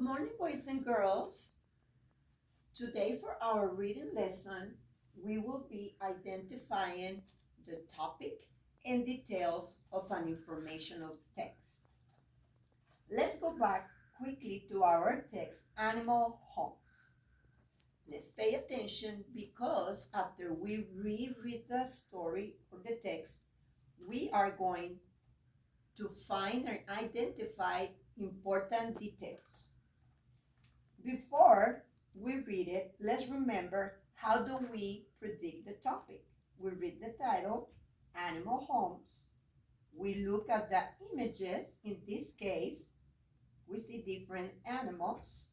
morning, boys and girls. Today, for our reading lesson, we will be identifying the topic and details of an informational text. Let's go back quickly to our text, Animal Homes. Let's pay attention because after we reread the story or the text, we are going to find and identify important details. Before we read it, let's remember how do we predict the topic. We read the title, Animal Homes. We look at the images. In this case, we see different animals,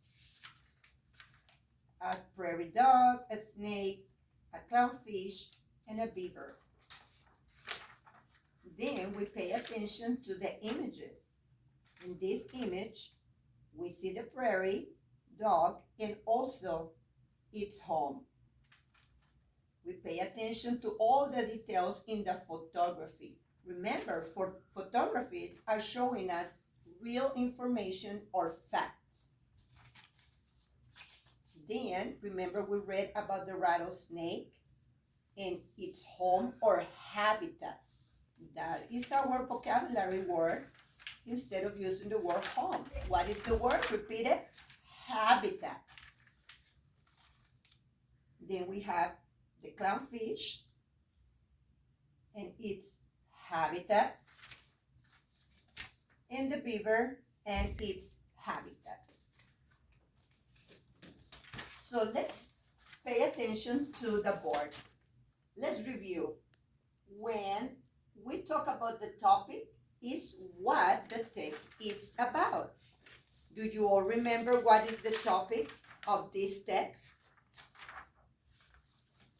a prairie dog, a snake, a clownfish, and a beaver. Then we pay attention to the images. In this image, we see the prairie dog and also its home. We pay attention to all the details in the photography. Remember, for photographies are showing us real information or facts. Then, remember we read about the rattlesnake and its home or habitat. That is our vocabulary word instead of using the word home. What is the word? Repeat it. Habitat. Then we have the clownfish and its habitat, and the beaver and its habitat. So let's pay attention to the board. Let's review. When we talk about the topic, is what the text is about. Do you all remember what is the topic of this text?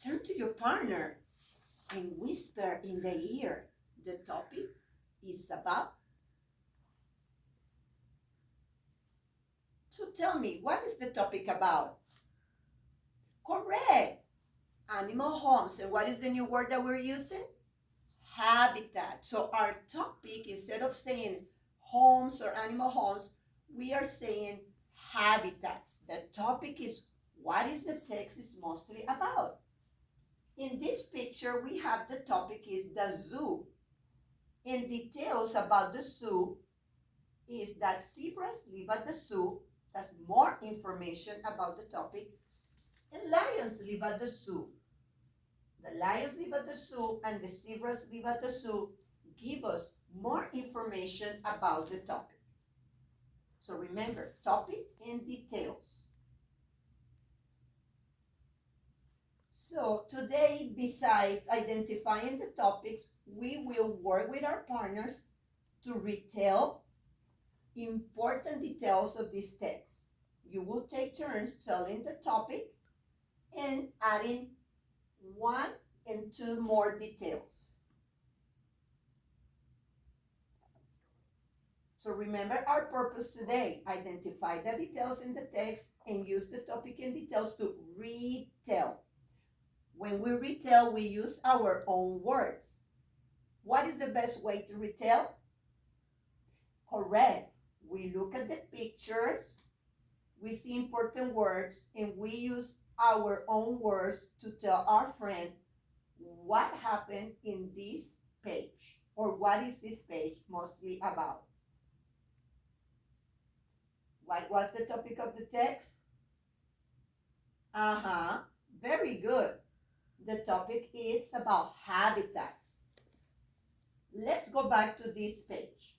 Turn to your partner and whisper in the ear. The topic is about. So tell me, what is the topic about? Correct. Animal homes. And what is the new word that we're using? Habitat. So our topic, instead of saying homes or animal homes, we are saying habitats. The topic is what is the text is mostly about. In this picture, we have the topic is the zoo. In details about the zoo is that zebras live at the zoo. That's more information about the topic. And lions live at the zoo. The lions live at the zoo and the zebras live at the zoo give us more information about the topic. So remember, topic and details. So today, besides identifying the topics, we will work with our partners to retell important details of this text. You will take turns telling the topic and adding one and two more details. So remember our purpose today. Identify the details in the text and use the topic and details to retell. When we retell, we use our own words. What is the best way to retell? Correct. We look at the pictures, we see important words, and we use our own words to tell our friend what happened in this page or what is this page mostly about. What was the topic of the text? Very good. The topic is about habitats. Let's go back to this page.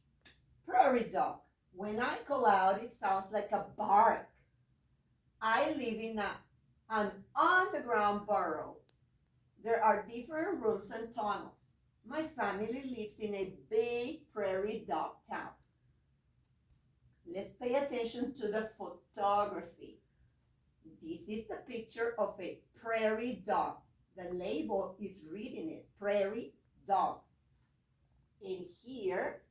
Prairie dog. When I call out, it sounds like a bark. I live in an underground burrow. There are different rooms and tunnels. My family lives in a big prairie dog town. Let's pay attention to the photography. This is the picture of a prairie dog. The label is reading it, prairie dog. In here,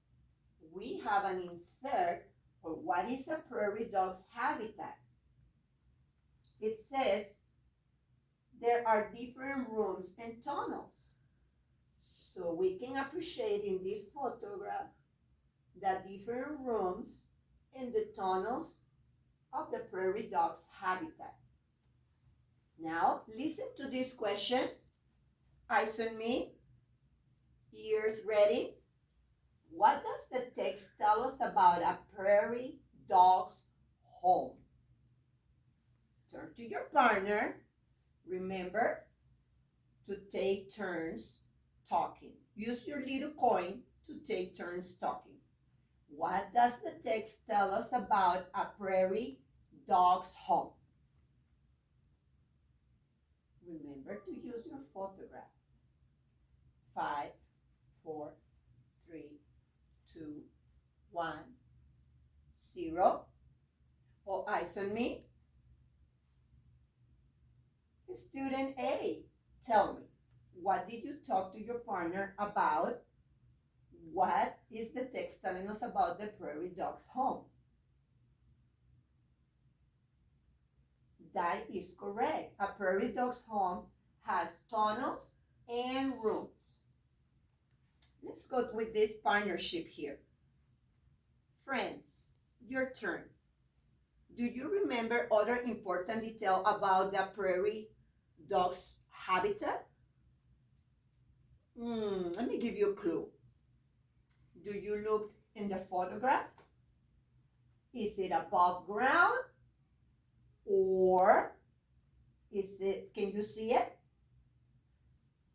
we have an insert for what is a prairie dog's habitat. It says there are different rooms and tunnels. So we can appreciate in this photograph the different rooms and the tunnels of the prairie dog's habitat. Now, listen to this question. Eyes on me, ears ready. What does the text tell us about a prairie dog's home? Turn to your partner. Remember to take turns talking. Use your little coin to take turns talking. What does the text tell us about a prairie dog's home? Remember to use your photographs. 5, 4, 3, 2, 1, 0. All eyes on me. Student A, tell me, what did you talk to your partner about? What is the text telling us about the prairie dog's home? That is correct. A prairie dog's home has tunnels and rooms. Let's go with this partnership here. Friends, your turn. Do you remember other important detail about the prairie dog's habitat? Let me give you a clue. Do you look in the photograph? Is it above ground? Or can you see it?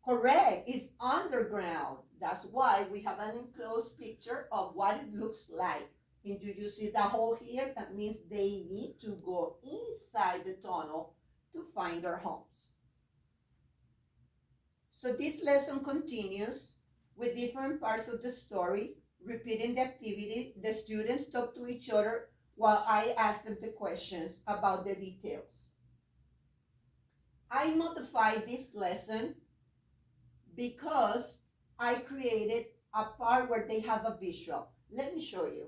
Correct, it's underground. That's why we have an enclosed picture of what it looks like. And do you see the hole here? That means they need to go inside the tunnel to find their homes. So this lesson continues with different parts of the story, repeating the activity. The students talk to each other while I ask them the questions about the details. I modified this lesson because I created a part where they have a visual. Let me show you.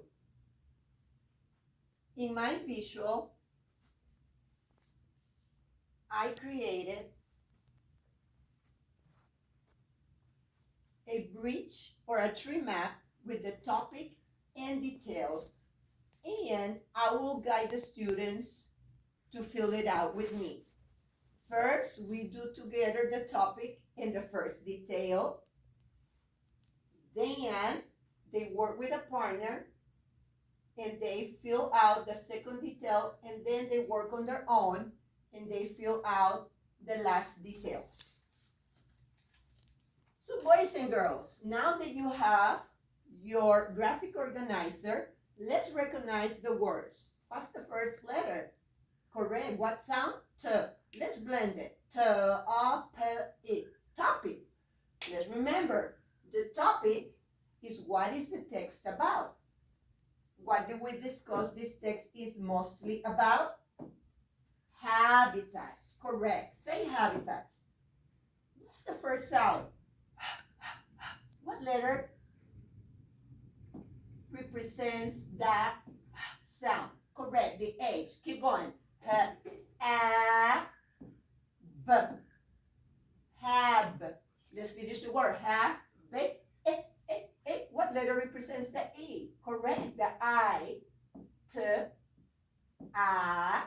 In my visual, I created a bridge or a tree map with the topic and details, and I will guide the students to fill it out with me. First, we do together the topic and the first detail. Then they work with a partner and they fill out the second detail, and then they work on their own and they fill out the last detail. So boys and girls, now that you have your graphic organizer, let's recognize the words. What's the first letter? Correct. What sound? T. Let's blend it. T-A-P-I. Topic. Let's remember, the topic is what is the text about. What did we discuss this text is mostly about? Habitats. Correct. Say habitats. What's the first sound? What letter represents that sound? Correct. The H. Keep going. A, B. Have. Let's finish the word. Have. B. What letter represents the E? Correct. The I. T. A.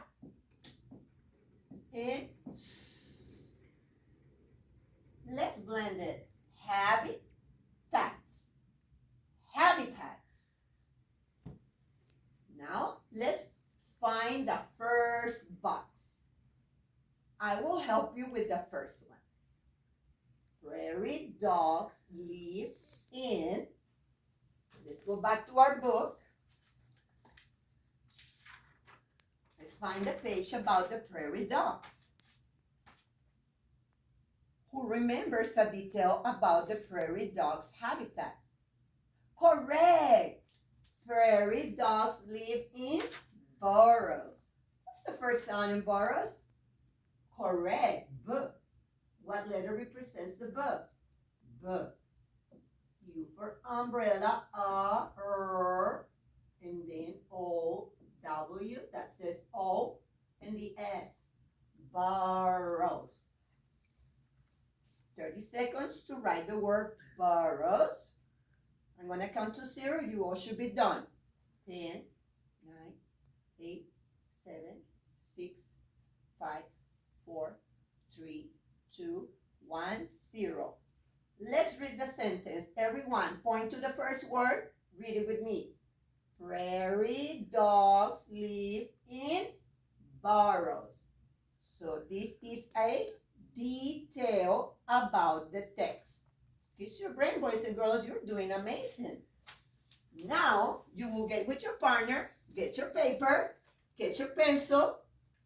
And S. Let's blend it. Habitats. Habitats. Now, let's find the first box. I will help you with the first one. Prairie dogs live in, let's go back to our book. Let's find a page about the prairie dog. Who remembers a detail about the prairie dog's habitat? Correct! Prairie dogs live in burrows. What's the first sound in burrows? Correct. B. What letter represents the B? B. U for umbrella, A, R, and then O, W, that says O, and the S. Burrows. 30 seconds to write the word burrows. I'm going to count to 0. You all should be done. 10, 9, 8, 7, 2, 1, 0. Let's read the sentence. Everyone, point to the first word. Read it with me. Prairie dogs live in burrows. So this is a detail about the text. Kiss your brain, boys and girls. You're doing amazing. Now you will get with your partner, get your paper, get your pencil,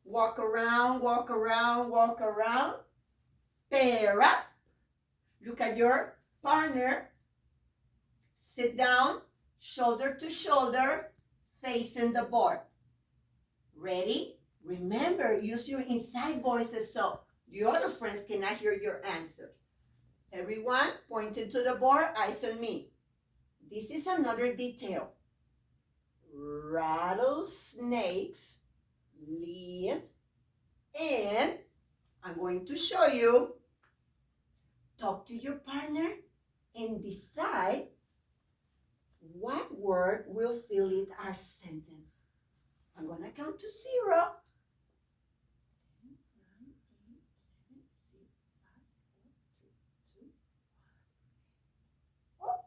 walk around, walk around, walk around, pair up. Look at your partner. Sit down, shoulder to shoulder, facing the board. Ready? Remember, use your inside voices so the other friends cannot hear your answers. Everyone, pointing to the board, eyes on me. This is another detail. Rattlesnakes live in, I'm going to show you. Talk to your partner and decide what word will fill in our sentence. I'm going to count to 0.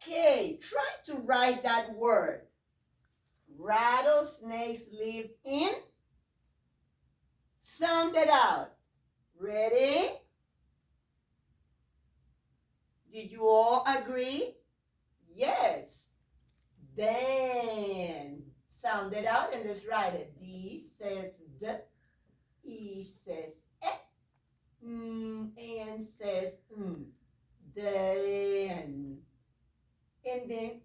Okay, try to write that word. Rattlesnakes live in. Sound it out. Ready? Did you all agree? Yes. Then sound it out and let's write it. D says D, E says E, N says Then. And then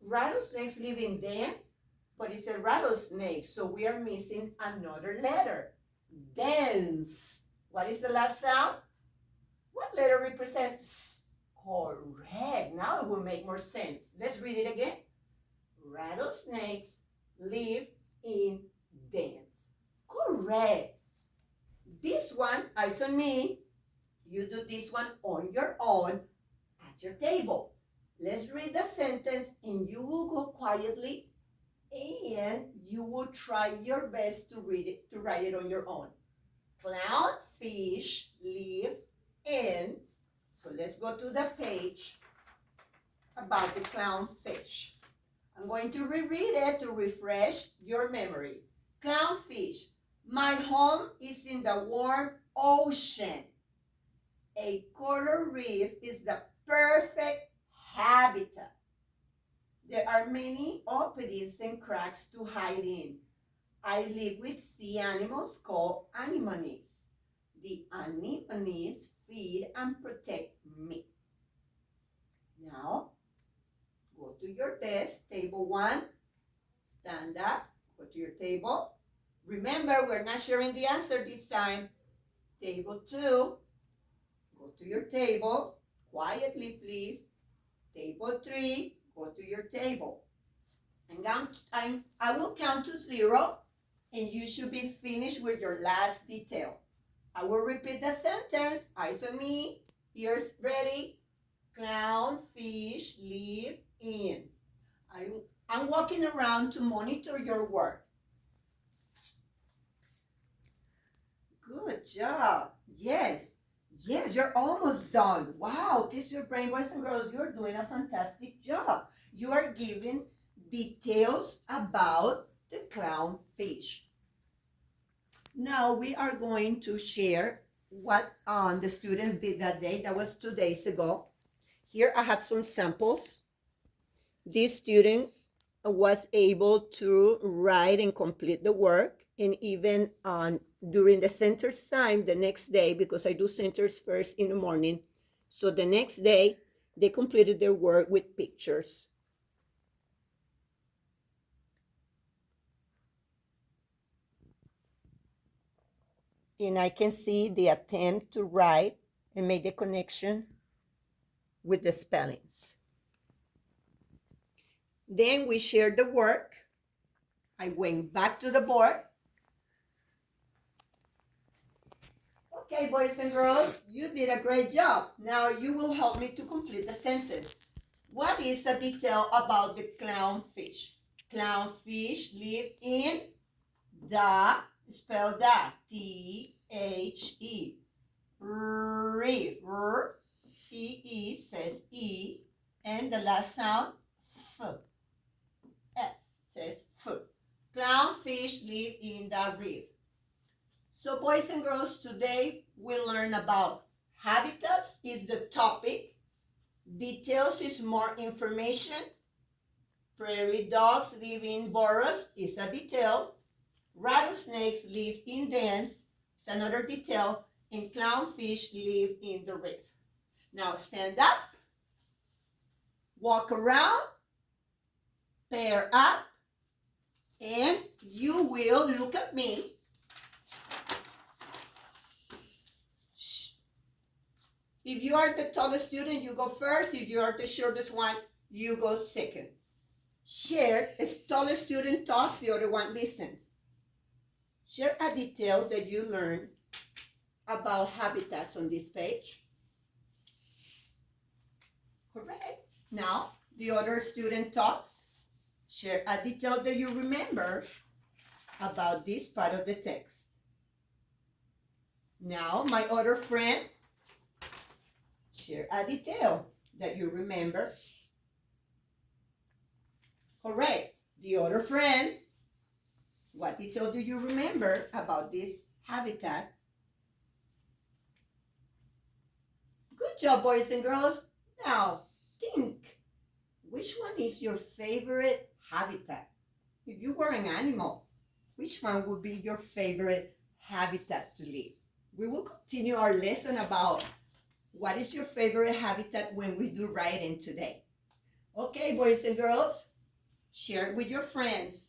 rattlesnakes live in den, but it's a rattlesnake, so we are missing another letter. Dense. What is the last sound? What letter represents? Correct. Now it will make more sense. Let's read it again. Rattlesnakes live in dens. Correct. This one, eyes on me. You do this one on your own at your table. Let's read the sentence and you will go quietly and you will try your best to read it, to write it on your own. Clownfish live in, so let's go to the page about the clownfish. I'm going to reread it to refresh your memory. Clownfish, my home is in the warm ocean. A coral reef is the perfect habitat. There are many openings and cracks to hide in. I live with sea animals called anemones. The anemones feed and protect me. Now, go to your desk, table 1, stand up, go to your table. Remember, we're not sharing the answer this time. Table 2, go to your table, quietly please. Table 3, go to your table. And I will count to 0, and you should be finished with your last detail. I will repeat the sentence. Eyes on me, ears ready. Clownfish live in. I'm walking around to monitor your work. Good job. Yes, you're almost done. Wow, kiss your brain, boys and girls. You're doing a fantastic job. You are giving details about the clownfish. Now we are going to share what the students did that day. That was 2 days ago. Here I have some samples. This student was able to write and complete the work, and even during the centers time the next day, because I do centers first in the morning, so the next day they completed their work with pictures. And I can see the attempt to write and make the connection with the spellings. Then we shared the work. I went back to the board. Okay, boys and girls, you did a great job. Now you will help me to complete the sentence. What is the detail about the clownfish? Clownfish live in the, spell that, T-H-E. reef. E says E, and the last sound F. F says F. Clownfish live in the reef. So boys and girls, today we learn about habitats is the topic. Details is more information. Prairie dogs live in burrows is a detail. Rattlesnakes live in dens, it's another detail. And clownfish live in the reef. Now stand up, walk around, pair up, and you will look at me. If you are the tallest student, you go first. If you are the shortest one, you go second. Share, as tallest student talks, the other one listens. Share a detail that you learned about habitats on this page. Correct. Now, the other student talks. Share a detail that you remember about this part of the text. Now, my other friend, share a detail that you remember. Correct. The other friend, what detail do you remember about this habitat? Good job, boys and girls. Now, think, which one is your favorite habitat? If you were an animal, which one would be your favorite habitat to live? We will continue our lesson about what is your favorite habitat when we do writing today. Okay, boys and girls, share it with your friends.